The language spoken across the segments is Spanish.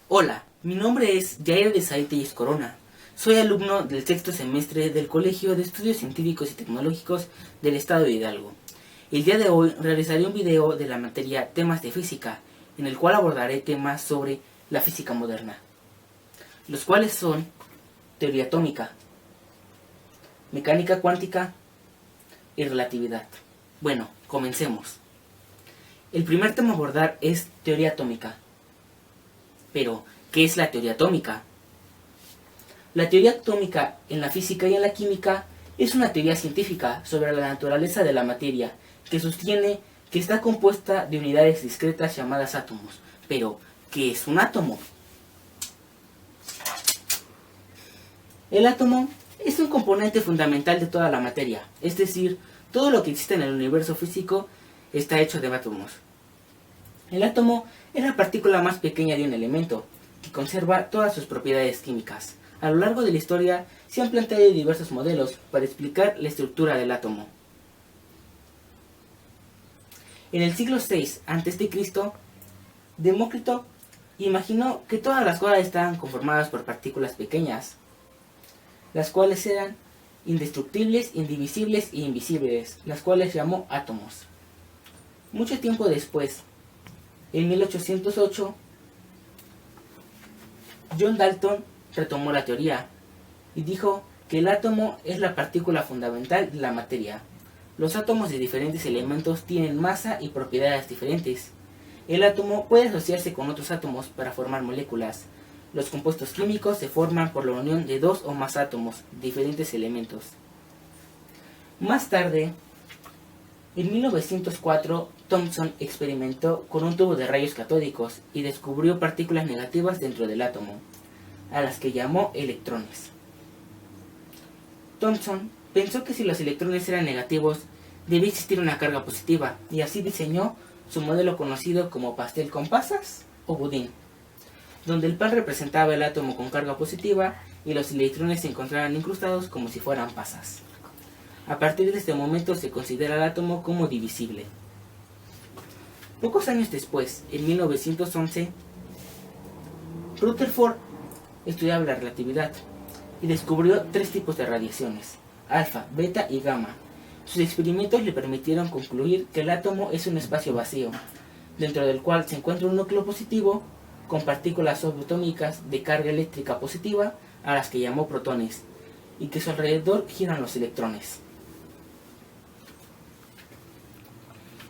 Hola, mi nombre es Jair de Saetellis Corona. Soy alumno del sexto semestre del Colegio de Estudios Científicos y Tecnológicos del Estado de Hidalgo. El día de hoy realizaré un video de la materia Temas de Física, en el cual abordaré temas sobre la física moderna, los cuales son teoría atómica, mecánica cuántica y relatividad. Bueno, comencemos. El primer tema a abordar es teoría atómica. Pero, ¿qué es la teoría atómica? La teoría atómica en la física y en la química es una teoría científica sobre la naturaleza de la materia que sostiene que está compuesta de unidades discretas llamadas átomos. Pero, ¿qué es un átomo? El átomo es un componente fundamental de toda la materia, es decir, todo lo que existe en el universo físico está hecho de átomos. El átomo es la partícula más pequeña de un elemento, que conserva todas sus propiedades químicas. A lo largo de la historia se han planteado diversos modelos para explicar la estructura del átomo. En el siglo VI a.C., Demócrito imaginó que todas las cosas estaban conformadas por partículas pequeñas, las cuales eran indestructibles, indivisibles e invisibles, las cuales llamó átomos. Mucho tiempo después, en 1808, John Dalton retomó la teoría y dijo que el átomo es la partícula fundamental de la materia. Los átomos de diferentes elementos tienen masa y propiedades diferentes. El átomo puede asociarse con otros átomos para formar moléculas. Los compuestos químicos se forman por la unión de dos o más átomos de diferentes elementos. Más tarde, en 1904, Thomson experimentó con un tubo de rayos catódicos y descubrió partículas negativas dentro del átomo, a las que llamó electrones. Thomson pensó que si los electrones eran negativos, debía existir una carga positiva, y así diseñó su modelo conocido como pastel con pasas o budín, donde el pan representaba el átomo con carga positiva y los electrones se encontraban incrustados como si fueran pasas. A partir de este momento se considera el átomo como divisible. Pocos años después, en 1911, Rutherford estudiaba la relatividad y descubrió tres tipos de radiaciones: alfa, beta y gamma. Sus experimentos le permitieron concluir que el átomo es un espacio vacío, dentro del cual se encuentra un núcleo positivo con partículas subatómicas de carga eléctrica positiva, a las que llamó protones, y que a su alrededor giran los electrones.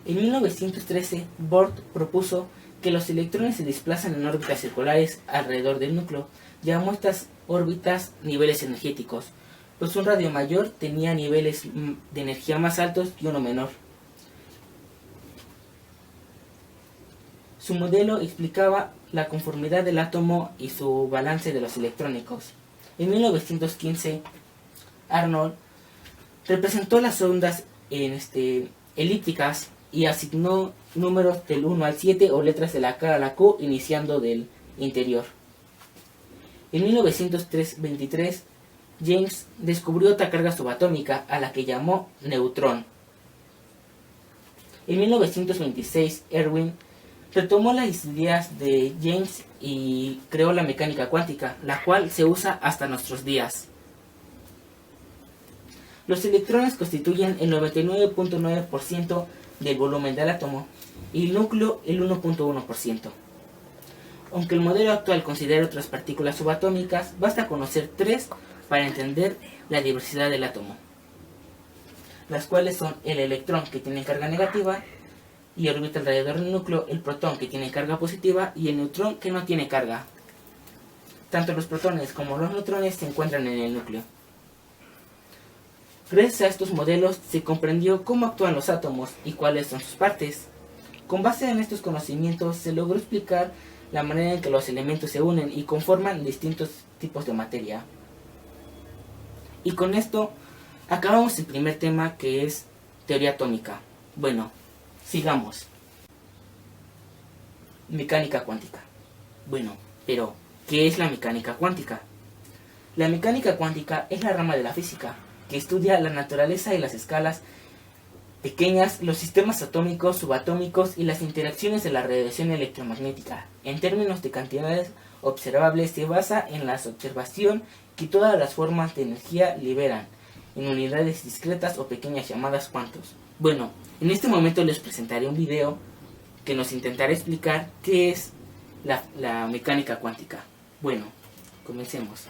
En 1913, Bohr propuso que los electrones se desplazan en órbitas circulares alrededor del núcleo. Llamó estas órbitas niveles energéticos, pues un radio mayor tenía niveles de energía más altos que uno menor. Su modelo explicaba la conformidad del átomo y su balance de los electrónicos. En 1915, Arnold representó las ondas elípticas y asignó números del 1 al 7 o letras de la K a la Q iniciando del interior. En 1923, James descubrió otra carga subatómica a la que llamó neutrón. En 1926, Erwin retomó las ideas de James y creó la mecánica cuántica, la cual se usa hasta nuestros días. Los electrones constituyen el 99.9% del volumen del átomo y el núcleo el 1.1%. Aunque el modelo actual considera otras partículas subatómicas, basta conocer tres para entender la diversidad del átomo, las cuales son el electrón, que tiene carga negativa y orbita alrededor del núcleo; el protón, que tiene carga positiva; y el neutrón, que no tiene carga. Tanto los protones como los neutrones se encuentran en el núcleo. Gracias a estos modelos se comprendió cómo actúan los átomos y cuáles son sus partes. Con base en estos conocimientos se logró explicar la manera en que los elementos se unen y conforman distintos tipos de materia. Y con esto acabamos el primer tema, que es teoría atómica. Bueno, sigamos. Mecánica cuántica. Bueno, pero ¿qué es la mecánica cuántica? La mecánica cuántica es la rama de la física que estudia la naturaleza y las escalas pequeñas, los sistemas atómicos, subatómicos y las interacciones de la radiación electromagnética, en términos de cantidades observable se basa en la observación que todas las formas de energía liberan en unidades discretas o pequeñas llamadas cuantos. Bueno, en este momento les presentaré un video que nos intentará explicar qué es la mecánica cuántica. Bueno, comencemos.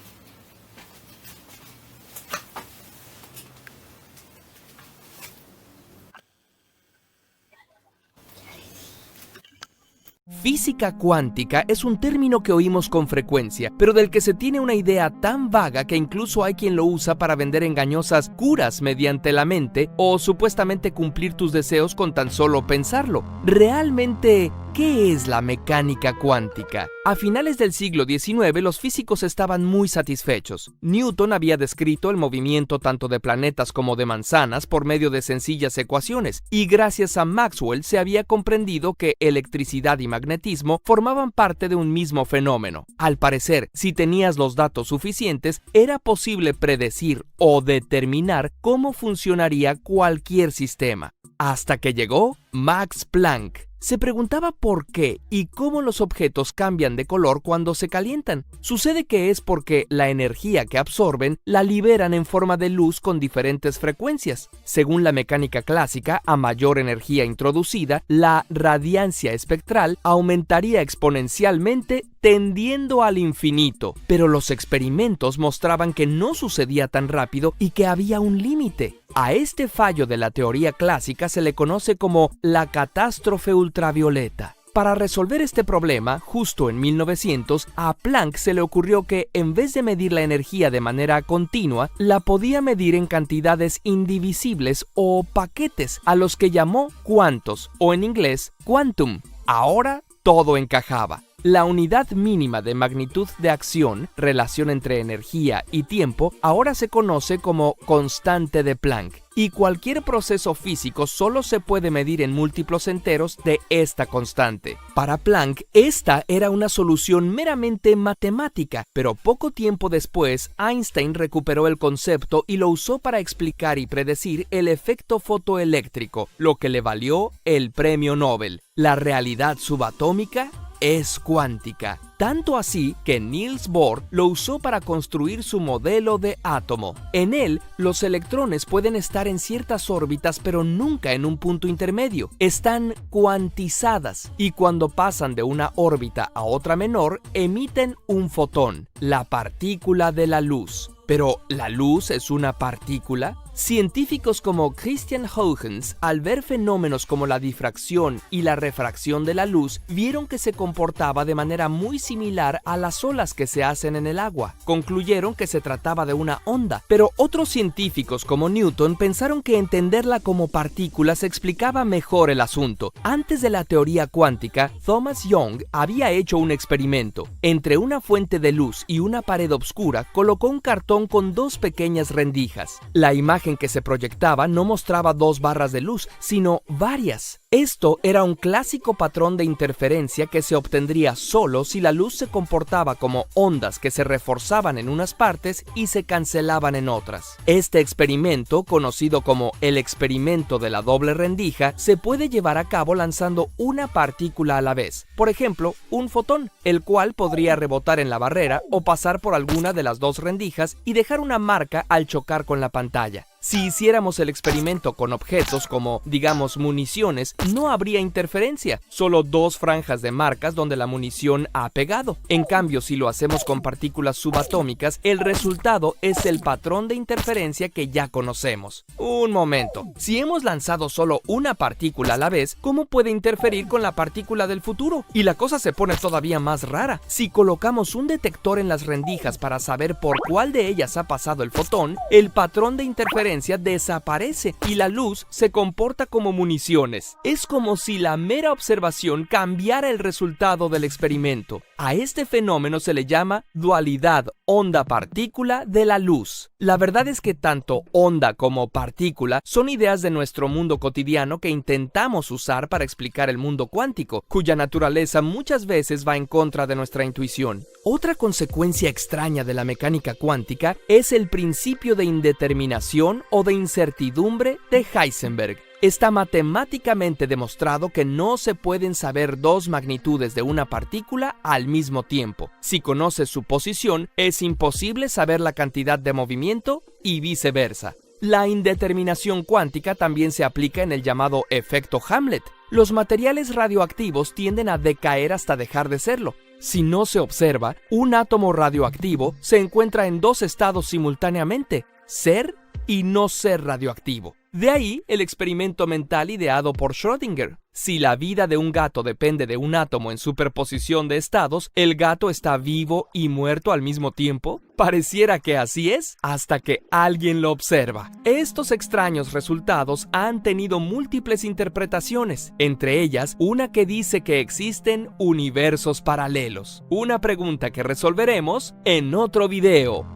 Física cuántica es un término que oímos con frecuencia, pero del que se tiene una idea tan vaga que incluso hay quien lo usa para vender engañosas curas mediante la mente o supuestamente cumplir tus deseos con tan solo pensarlo. Realmente, ¿qué es la mecánica cuántica? A finales del siglo XIX, los físicos estaban muy satisfechos. Newton había descrito el movimiento tanto de planetas como de manzanas por medio de sencillas ecuaciones, y gracias a Maxwell se había comprendido que electricidad y magnetismo formaban parte de un mismo fenómeno. Al parecer, si tenías los datos suficientes, era posible predecir o determinar cómo funcionaría cualquier sistema. Hasta que llegó Max Planck. Se preguntaba por qué y cómo los objetos cambian de color cuando se calientan. Sucede que es porque la energía que absorben la liberan en forma de luz con diferentes frecuencias. Según la mecánica clásica, a mayor energía introducida, la radiancia espectral aumentaría exponencialmente tendiendo al infinito. Pero los experimentos mostraban que no sucedía tan rápido y que había un límite. A este fallo de la teoría clásica se le conoce como la catástrofe ultravioleta. Para resolver este problema, justo en 1900, a Planck se le ocurrió que, en vez de medir la energía de manera continua, la podía medir en cantidades indivisibles o paquetes, a los que llamó cuantos, o en inglés, quantum. Ahora todo encajaba. La unidad mínima de magnitud de acción, relación entre energía y tiempo, ahora se conoce como constante de Planck, y cualquier proceso físico solo se puede medir en múltiplos enteros de esta constante. Para Planck, esta era una solución meramente matemática, pero poco tiempo después, Einstein recuperó el concepto y lo usó para explicar y predecir el efecto fotoeléctrico, lo que le valió el premio Nobel. La realidad subatómica es cuántica, tanto así que Niels Bohr lo usó para construir su modelo de átomo. En él, los electrones pueden estar en ciertas órbitas pero nunca en un punto intermedio. Están cuantizadas y cuando pasan de una órbita a otra menor, emiten un fotón, la partícula de la luz. ¿Pero la luz es una partícula? Científicos como Christian Huygens, al ver fenómenos como la difracción y la refracción de la luz, vieron que se comportaba de manera muy similar a las olas que se hacen en el agua. Concluyeron que se trataba de una onda, pero otros científicos como Newton pensaron que entenderla como partículas explicaba mejor el asunto. Antes de la teoría cuántica, Thomas Young había hecho un experimento. Entre una fuente de luz y una pared oscura, colocó un cartón con dos pequeñas rendijas. La imagen que se proyectaba no mostraba dos barras de luz, sino varias. Esto era un clásico patrón de interferencia que se obtendría solo si la luz se comportaba como ondas que se reforzaban en unas partes y se cancelaban en otras. Este experimento, conocido como el experimento de la doble rendija, se puede llevar a cabo lanzando una partícula a la vez, por ejemplo, un fotón, el cual podría rebotar en la barrera o pasar por alguna de las dos rendijas y dejar una marca al chocar con la pantalla. Si hiciéramos el experimento con objetos como, digamos, municiones, no habría interferencia, solo dos franjas de marcas donde la munición ha pegado. En cambio, si lo hacemos con partículas subatómicas, el resultado es el patrón de interferencia que ya conocemos. Un momento, si hemos lanzado solo una partícula a la vez, ¿cómo puede interferir con la partícula del futuro? Y la cosa se pone todavía más rara. Si colocamos un detector en las rendijas para saber por cuál de ellas ha pasado el fotón, el patrón de interferencia desaparece y la luz se comporta como municiones. Es como si la mera observación cambiara el resultado del experimento. A este fenómeno se le llama dualidad onda-partícula de la luz. La verdad es que tanto onda como partícula son ideas de nuestro mundo cotidiano que intentamos usar para explicar el mundo cuántico, cuya naturaleza muchas veces va en contra de nuestra intuición. Otra consecuencia extraña de la mecánica cuántica es el principio de indeterminación o de incertidumbre de Heisenberg. Está matemáticamente demostrado que no se pueden saber dos magnitudes de una partícula al mismo tiempo. Si conoces su posición, es imposible saber la cantidad de movimiento y viceversa. La indeterminación cuántica también se aplica en el llamado efecto Hamlet. Los materiales radioactivos tienden a decaer hasta dejar de serlo. Si no se observa, un átomo radioactivo se encuentra en dos estados simultáneamente, ser y no ser radioactivo. De ahí el experimento mental ideado por Schrödinger. Si la vida de un gato depende de un átomo en superposición de estados, ¿el gato está vivo y muerto al mismo tiempo? Pareciera que así es, hasta que alguien lo observa. Estos extraños resultados han tenido múltiples interpretaciones, entre ellas una que dice que existen universos paralelos. Una pregunta que resolveremos en otro video.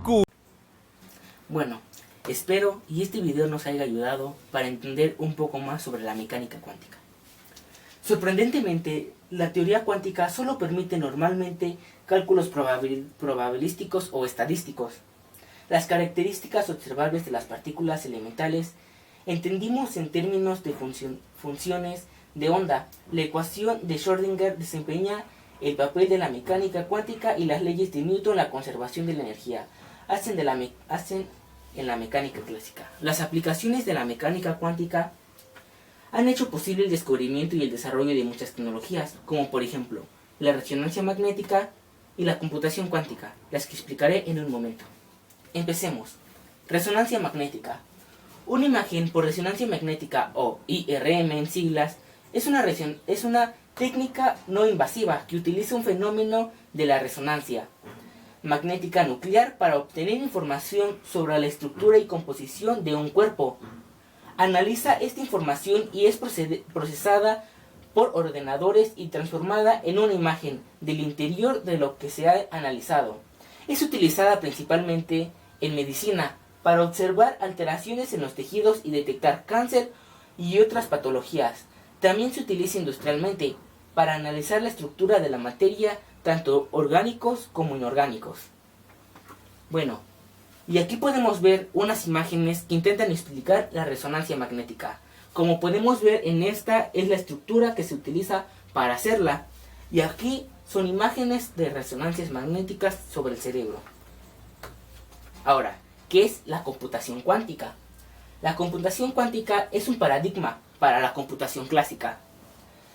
Bueno, espero y este video nos haya ayudado para entender un poco más sobre la mecánica cuántica. Sorprendentemente, la teoría cuántica solo permite normalmente cálculos probabilísticos o estadísticos. Las características observables de las partículas elementales entendimos en términos de funciones de onda. La ecuación de Schrödinger desempeña el papel de la mecánica cuántica y las leyes de Newton la conservación de la energía hacen en la mecánica clásica. Las aplicaciones de la mecánica cuántica han hecho posible el descubrimiento y el desarrollo de muchas tecnologías, como por ejemplo la resonancia magnética y la computación cuántica, las que explicaré en un momento. Empecemos. Resonancia magnética. Una imagen por resonancia magnética, o IRM en siglas, es una técnica no invasiva que utiliza un fenómeno de la resonancia magnética nuclear para obtener información sobre la estructura y composición de un cuerpo. Analiza esta información y es procesada por ordenadores y transformada en una imagen del interior de lo que se ha analizado. Es utilizada principalmente en medicina para observar alteraciones en los tejidos y detectar cáncer y otras patologías. También se utiliza industrialmente para analizar la estructura de la materia, tanto orgánicos como inorgánicos. Bueno, y aquí podemos ver unas imágenes que intentan explicar la resonancia magnética. Como podemos ver, en esta es la estructura que se utiliza para hacerla. Y aquí son imágenes de resonancias magnéticas sobre el cerebro. Ahora, ¿qué es la computación cuántica? La computación cuántica es un paradigma para la computación clásica.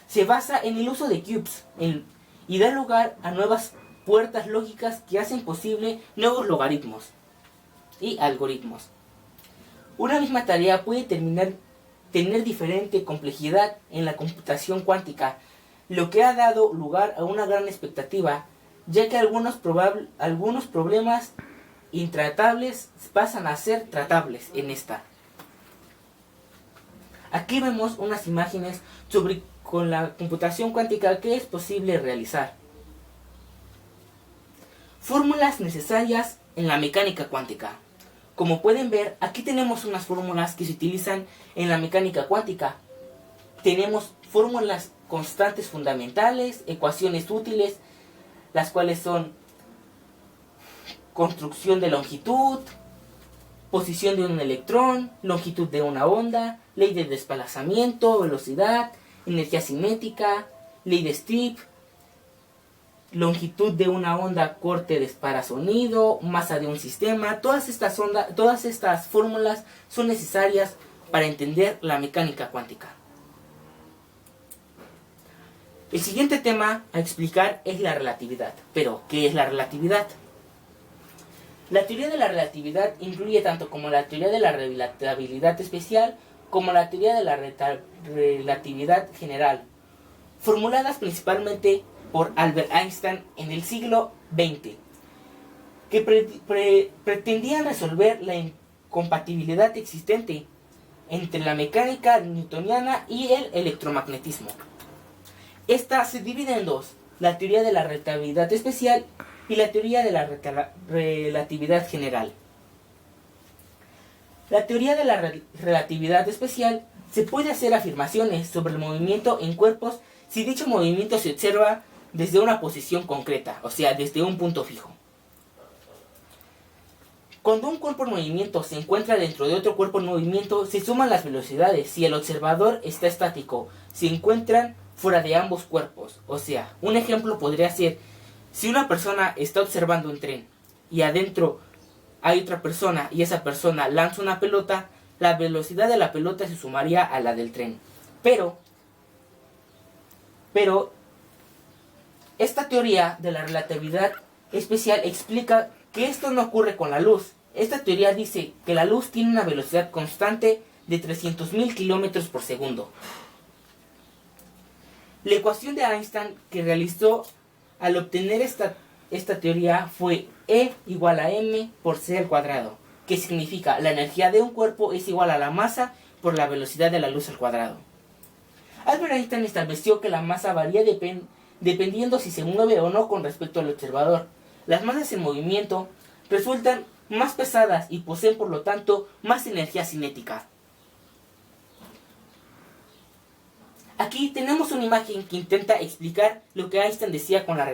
Se basa en el uso de qubits y da lugar a nuevas puertas lógicas que hacen posible nuevos logaritmos y algoritmos. Una misma tarea puede tener diferente complejidad en la computación cuántica, lo que ha dado lugar a una gran expectativa, ya que algunos problemas intratables pasan a ser tratables en esta. Aquí vemos unas imágenes sobre con la computación cuántica que es posible realizar. Fórmulas necesarias en la mecánica cuántica. Como pueden ver, aquí tenemos unas fórmulas que se utilizan en la mecánica cuántica. Tenemos fórmulas constantes fundamentales, ecuaciones útiles, las cuales son construcción de longitud, posición de un electrón, longitud de una onda, ley de desplazamiento, velocidad, energía cinética, ley de Steve, longitud de una onda, corte de para sonido, masa de un sistema. Todas estas fórmulas son necesarias para entender la mecánica cuántica. El siguiente tema a explicar es la relatividad. Pero, ¿qué es la relatividad? La teoría de la relatividad incluye tanto como la teoría de la relatividad especial como la teoría de la relatividad general, formuladas principalmente por Albert Einstein en el siglo XX, que pretendían resolver la incompatibilidad existente entre la mecánica newtoniana y el electromagnetismo. Esta se divide en dos: la teoría de la relatividad especial y la teoría de la relatividad general. La teoría de la relatividad especial se puede hacer afirmaciones sobre el movimiento en cuerpos si dicho movimiento se observa desde una posición concreta, o sea, desde un punto fijo. Cuando un cuerpo en movimiento se encuentra dentro de otro cuerpo en movimiento, se suman las velocidades. Si el observador está estático, se encuentran fuera de ambos cuerpos. O sea, un ejemplo podría ser, si una persona está observando un tren y adentro hay otra persona y esa persona lanza una pelota, la velocidad de la pelota se sumaría a la del tren. Pero esta teoría de la relatividad especial explica que esto no ocurre con la luz. Esta teoría dice que la luz tiene una velocidad constante de 300.000 kilómetros por segundo. La ecuación de Einstein que realizó al obtener esta teoría fue E igual a m por c al cuadrado, que significa la energía de un cuerpo es igual a la masa por la velocidad de la luz al cuadrado. Albert Einstein estableció que la masa varía dependiendo si se mueve o no con respecto al observador. Las masas en movimiento resultan más pesadas y poseen por lo tanto más energía cinética. Aquí tenemos una imagen que intenta explicar lo que Einstein decía con la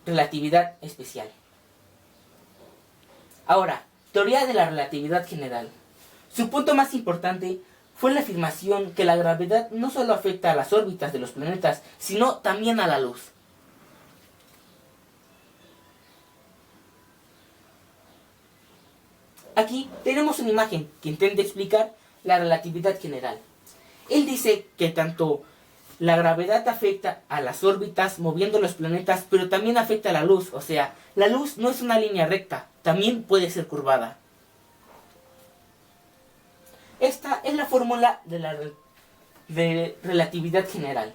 relatividad especial. Ahora, teoría de la relatividad general. Su punto más importante fue la afirmación que la gravedad no solo afecta a las órbitas de los planetas, sino también a la luz. Aquí tenemos una imagen que intenta explicar la relatividad general. Él dice que tanto la gravedad afecta a las órbitas moviendo los planetas, pero también afecta a la luz. O sea, la luz no es una línea recta, también puede ser curvada. Esta es la fórmula de la relatividad general.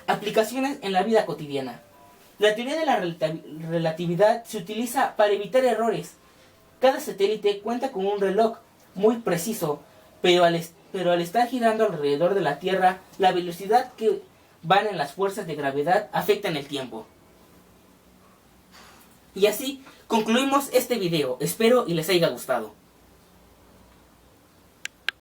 Aplicaciones en la vida cotidiana. La teoría de la relatividad se utiliza para evitar errores. Cada satélite cuenta con un reloj muy preciso, pero al estar girando alrededor de la Tierra, la velocidad que van en las fuerzas de gravedad afectan el tiempo. Y así concluimos este video. Espero y les haya gustado.